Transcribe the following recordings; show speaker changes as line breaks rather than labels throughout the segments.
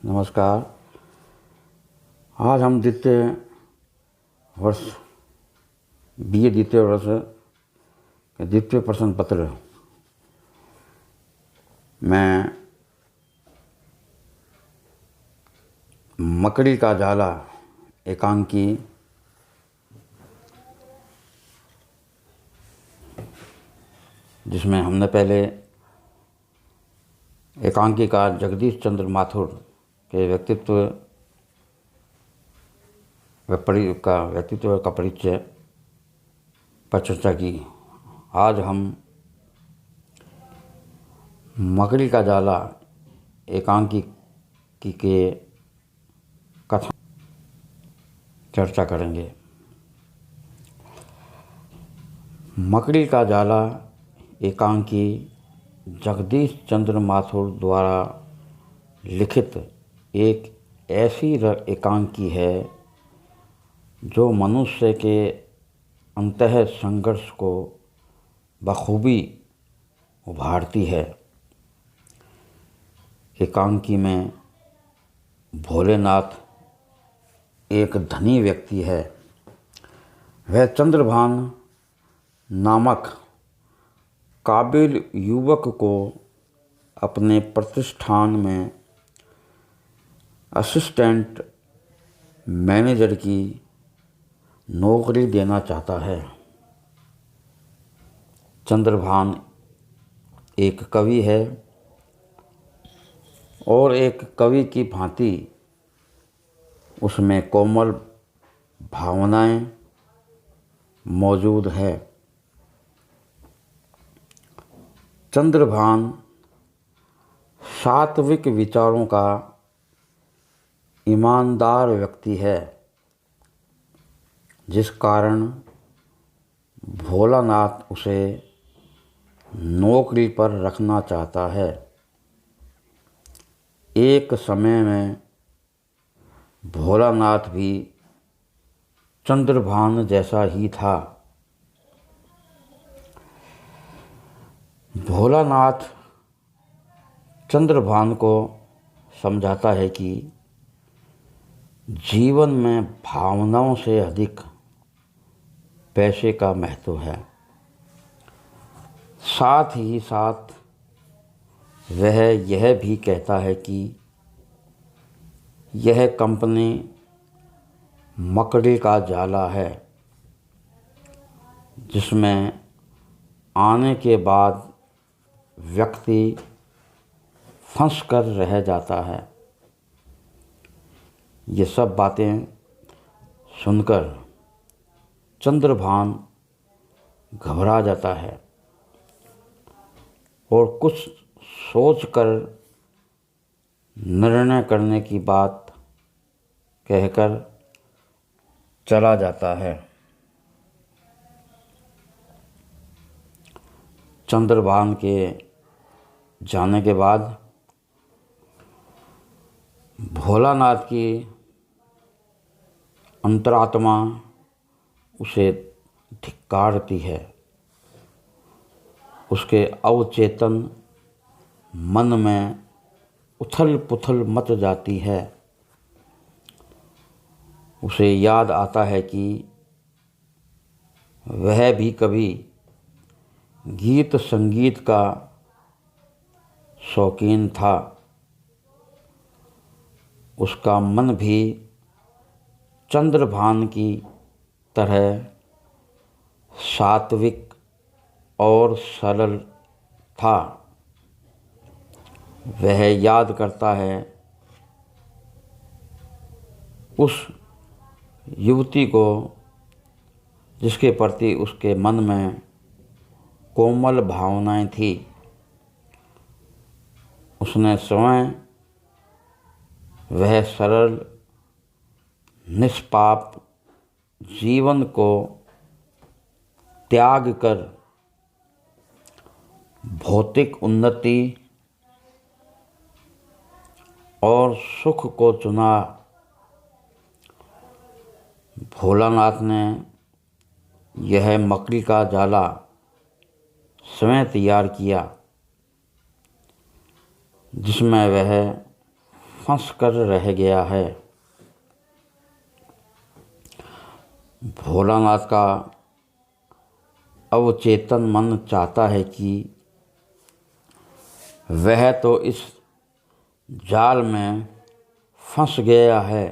नमस्कार। आज हम द्वितीय वर्ष BA द्वितीय वर्ष के द्वितीय प्रश्न पत्र में मकड़ी का जाला एकांकी जिसमें हमने पहले एकांकीकार जगदीश चंद्र माथुर के व्यक्तित्व का परिचय पर चर्चा की। आज हम मकड़ी का जाला एकांकी के कथन चर्चा करेंगे। मकड़ी का जाला एकांकी जगदीश चंद्र माथुर द्वारा लिखित एक ऐसी एकांकी है जो मनुष्य के अंतः संघर्ष को बखूबी उभारती है। एकांकी में भोलेनाथ एक धनी व्यक्ति है। वह चंद्रभान नामक काबिल युवक को अपने प्रतिष्ठान में असिस्टेंट मैनेजर की नौकरी देना चाहता है। चंद्रभान एक कवि है और एक कवि की भांति उसमें कोमल भावनाएं मौजूद है। चंद्रभान सात्विक विचारों का ईमानदार व्यक्ति है, जिस कारण भोलानाथ उसे नौकरी पर रखना चाहता है। एक समय में भोलानाथ भी चंद्रभान जैसा ही था। भोलानाथ चंद्रभान को समझाता है कि जीवन में भावनाओं से अधिक पैसे का महत्व है। साथ ही साथ वह यह भी कहता है कि यह कंपनी मकड़ी का जाला है, जिसमें आने के बाद व्यक्ति फंस कर रह जाता है। ये सब बातें सुनकर चंद्रभान घबरा जाता है और कुछ सोचकर निर्णय करने की बात कहकर चला जाता है। चंद्रभान के जाने के बाद भोलानाथ की अंतरात्मा उसे धिक्कारती है। उसके अवचेतन मन में उथल पुथल मच जाती है। उसे याद आता है कि वह भी कभी गीत संगीत का शौकीन था। उसका मन भी चंद्रभान की तरह सात्विक और सरल था। वह याद करता है उस युवती को जिसके प्रति उसके मन में कोमल भावनाएं थी। उसने स्वयं वह सरल निष्पाप जीवन को त्याग कर भौतिक उन्नति और सुख को चुना। भोलानाथ ने यह मकड़ी का जाला स्वयं तैयार किया, जिसमें वह फंस कर रह गया है। भोलानाथ का अवचेतन मन चाहता है कि वह तो इस जाल में फंस गया है,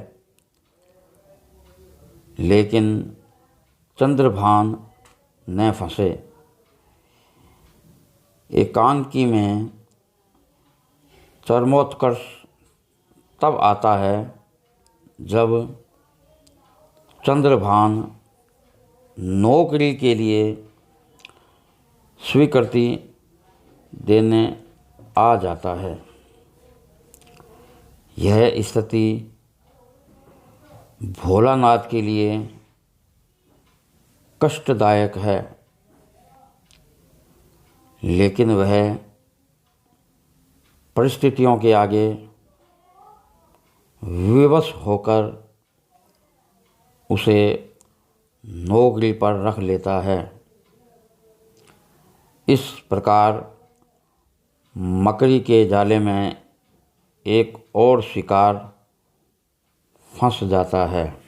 लेकिन चंद्रभान न फंसे। एकांकी में चरमोत्कर्ष तब आता है जब चंद्रभान नौकरी के लिए स्वीकृति देने आ जाता है। यह स्थिति भोलानाथ के लिए कष्टदायक है, लेकिन वह परिस्थितियों के आगे विवश होकर उसे नौकरी पर रख लेता है। इस प्रकार मकड़ी के जाले में एक और शिकार फंस जाता है।